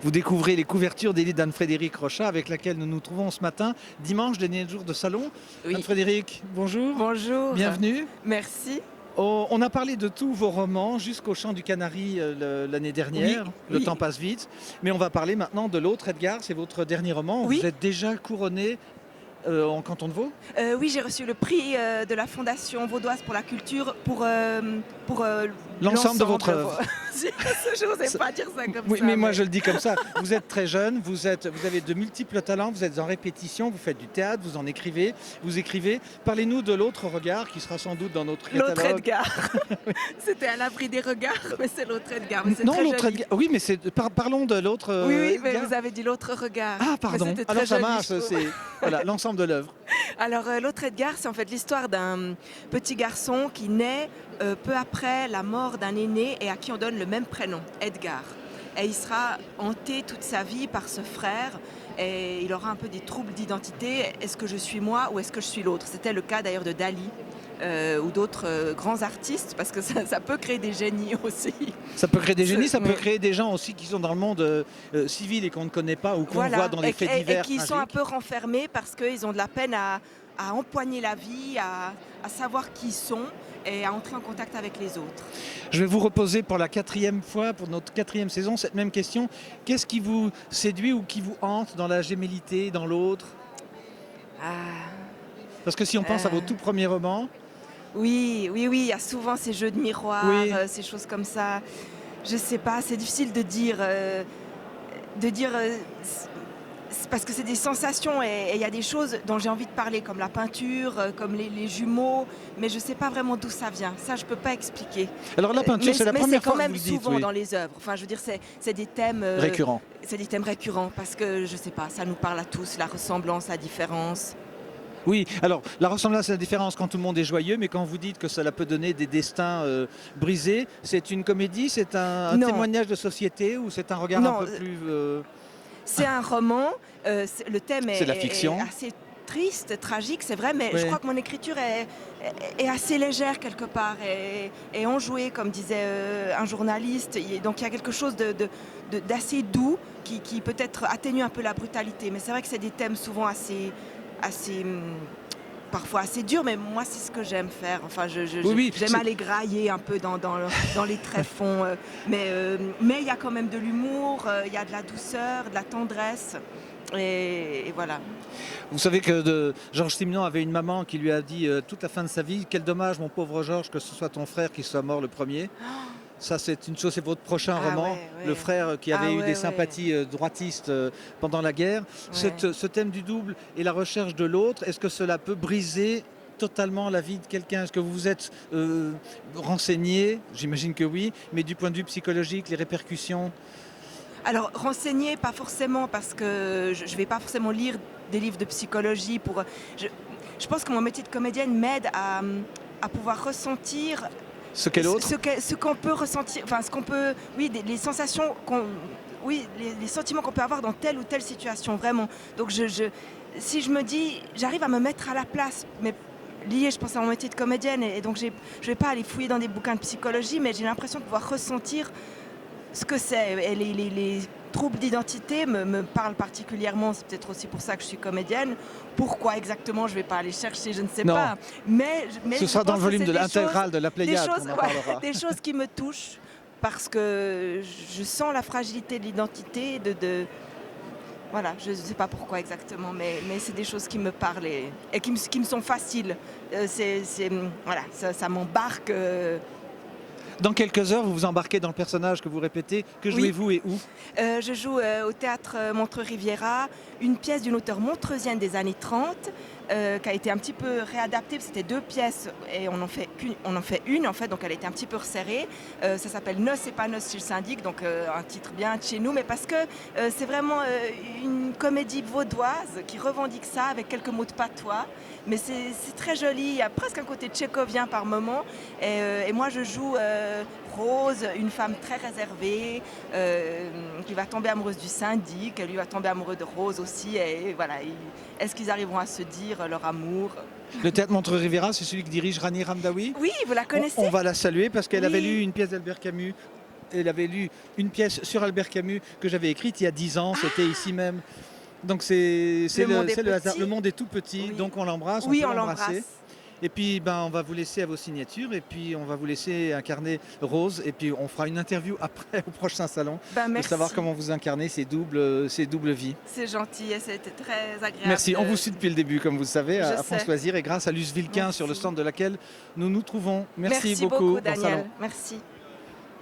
Vous découvrez les couvertures des livres d'Anne-Frédérique Rochat avec laquelle nous nous trouvons ce matin, dimanche, dernier jour de salon. Oui. Anne-Frédérique, bonjour. Bonjour. Bienvenue. Merci. Oh, on a parlé de tous vos romans jusqu'au Chant du Canari l'année dernière. Oui, Le oui. temps passe vite. Mais on va parler maintenant de l'autre, Edgar. C'est votre dernier roman. Oui. Vous êtes déjà couronné en canton de Vaud. Oui, j'ai reçu le prix de la Fondation vaudoise pour la culture pour L'ensemble de votre œuvre. Je n'osais pas dire ça comme Oui, ça. mais moi je le dis comme ça. Vous êtes très jeune, vous avez de multiples talents, vous êtes en répétition, vous faites du théâtre, vous en écrivez, vous écrivez. Parlez-nous de l'autre regard qui sera sans doute dans notre catalogue. L'autre Edgar. C'était à l'abri des regards, mais c'est l'autre Edgar. Mais c'est Non, très l'autre joli. Edgar. Oui, mais parlons de l'autre. Oui, oui, mais Edgar. vous avez dit l'autre regard. Ah, Mais pardon. c'était très Alors ça joli, marche, je trouve. c'est voilà, l'ensemble de l'œuvre. Alors l'autre Edgar, c'est en fait l'histoire d'un petit garçon qui naît peu après la mort d'un aîné et à qui on donne le même prénom, Edgar. Et il sera hanté toute sa vie par ce frère et il aura un peu des troubles d'identité. Est-ce que je suis moi ou est-ce que je suis l'autre? C'était le cas d'ailleurs de Dali. Ou d'autres grands artistes, parce que ça peut créer des génies aussi. Ça peut créer des génies, ça peut Oui. créer des gens aussi qui sont dans le monde civil et qu'on ne connaît pas ou qu'on voit dans les faits divers. Et qui sont un tragiques. peu renfermés parce qu'ils ont de la peine à empoigner la vie, à savoir qui ils sont et à entrer en contact avec les autres. Je vais vous reposer pour la 4e fois, pour notre 4e saison, cette même question. Qu'est-ce qui vous séduit ou qui vous hante dans la gémellité, dans l'autre? Parce que si on pense à vos tout premiers romans, Oui, il y a souvent ces jeux de miroir, Oui. ces choses comme ça. Je sais pas, c'est difficile de dire. C'est parce que c'est des sensations et il y a des choses dont j'ai envie de parler, comme la peinture, comme les jumeaux, mais je sais pas vraiment d'où ça vient. Ça, je peux pas expliquer. alors la peinture, Mais c'est la mais première c'est quand fois que même vous le dites, souvent oui. dans les œuvres. Enfin, je veux dire, c'est des thèmes Récurrent. C'est des thèmes récurrents parce que je sais pas, ça nous parle à tous, la ressemblance, la différence. Oui, alors la ressemblance et la différence quand tout le monde est joyeux, mais quand vous dites que cela peut donner des destins brisés, c'est une comédie, c'est un Non. témoignage de société ou c'est un regard Non, un peu plus... C'est un roman. Le thème C'est la fiction. est assez triste, tragique, c'est vrai, mais Oui. je crois que mon écriture est assez légère quelque part et enjouée, comme disait un journaliste. Donc il y a quelque chose d'assez doux qui peut-être atténue un peu la brutalité. Mais c'est vrai que c'est des thèmes souvent assez parfois assez durs, mais moi c'est ce que j'aime faire. Enfin, Oui, j'aime c'est- aller grailler un peu dans les tréfonds, mais il y a quand même de l'humour, il y a de la douceur, de la tendresse, et voilà. Vous savez que Georges Simenon avait une maman qui lui a dit toute la fin de sa vie, quel dommage mon pauvre Georges que ce soit ton frère qui soit mort le premier. Ça c'est une chose, c'est votre prochain Ah roman, ouais. le frère qui avait Ah eu ouais, des sympathies droitistes pendant la guerre. Ce thème du double et la recherche de l'autre, est-ce que cela peut briser totalement la vie de quelqu'un? Est-ce que vous vous êtes renseigné? J'imagine que oui, mais du point de vue psychologique, les répercussions? Alors, renseigner, pas forcément, parce que je ne vais pas forcément lire des livres de psychologie pour... Je pense que mon métier de comédienne m'aide à pouvoir ressentir Ce qu'est l'autre? ce qu'on peut ressentir, enfin ce qu'on peut, oui, les sensations oui, les sentiments qu'on peut avoir dans telle ou telle situation, vraiment. Donc si je me dis, j'arrive à me mettre à la place, mais lié, je pense, à mon métier de comédienne, et donc je vais pas aller fouiller dans des bouquins de psychologie, mais j'ai l'impression de pouvoir ressentir ce que c'est. Et les troubles d'identité me parlent particulièrement. C'est peut-être aussi pour ça que je suis comédienne. Pourquoi exactement, je ne vais pas aller chercher, je ne sais Non. pas. Mais Ce je sera dans pense le que volume c'est de des l'intégrale de la Pléiade qu'on en ouais, parlera. des choses qui me touchent parce que je sens la fragilité de l'identité. Voilà, je ne sais pas pourquoi exactement, mais c'est des choses qui me parlent et qui me sont faciles. Voilà, ça m'embarque. Dans quelques heures, vous vous embarquez dans le personnage que vous répétez. Que Oui. jouez-vous et où? Je joue au théâtre Montreux-Riviera, une pièce d'une auteure montreusienne des années 30, qui a été un petit peu réadaptée. C'était 2 pièces et on en fait une en fait, donc elle a été un petit peu resserrée. Ça s'appelle Noces et pas noces chez le syndic, donc un titre bien de chez nous, mais parce que c'est vraiment une comédie vaudoise qui revendique ça avec quelques mots de patois. Mais c'est très joli, il y a presque un côté tchécovien par moment. Et moi je joue Rose, une femme très réservée, qui va tomber amoureuse du syndic, lui va tomber amoureux de Rose aussi. Et voilà, est-ce qu'ils arriveront à se dire leur amour? Le théâtre Montreux-Riviera, c'est celui que dirige Rani Ramdawi. Oui, vous la connaissez? On va la saluer parce qu'elle avait Oui. lu une pièce d'Albert Camus elle avait lu une pièce sur Albert Camus que j'avais écrite il y a 10 ans, c'était ici même. Donc c'est Le monde est le hasard. petit. Le monde est tout petit, Oui. donc on l'embrasse, Oui, on on peut l'embrasser. l'embrasse. Et puis on va vous laisser à vos signatures et puis on va vous laisser incarner Rose et puis on fera une interview après au prochain salon Ben, de merci. savoir comment vous incarnez ces doubles vies. C'est gentil et c'était très agréable. Merci, on vous suit depuis le début comme vous le savez Je à France sais. Loisirs et grâce à Luce Vilquin sur le Merci. stand de laquelle nous nous trouvons. Merci beaucoup, bon Daniel. salon. Merci.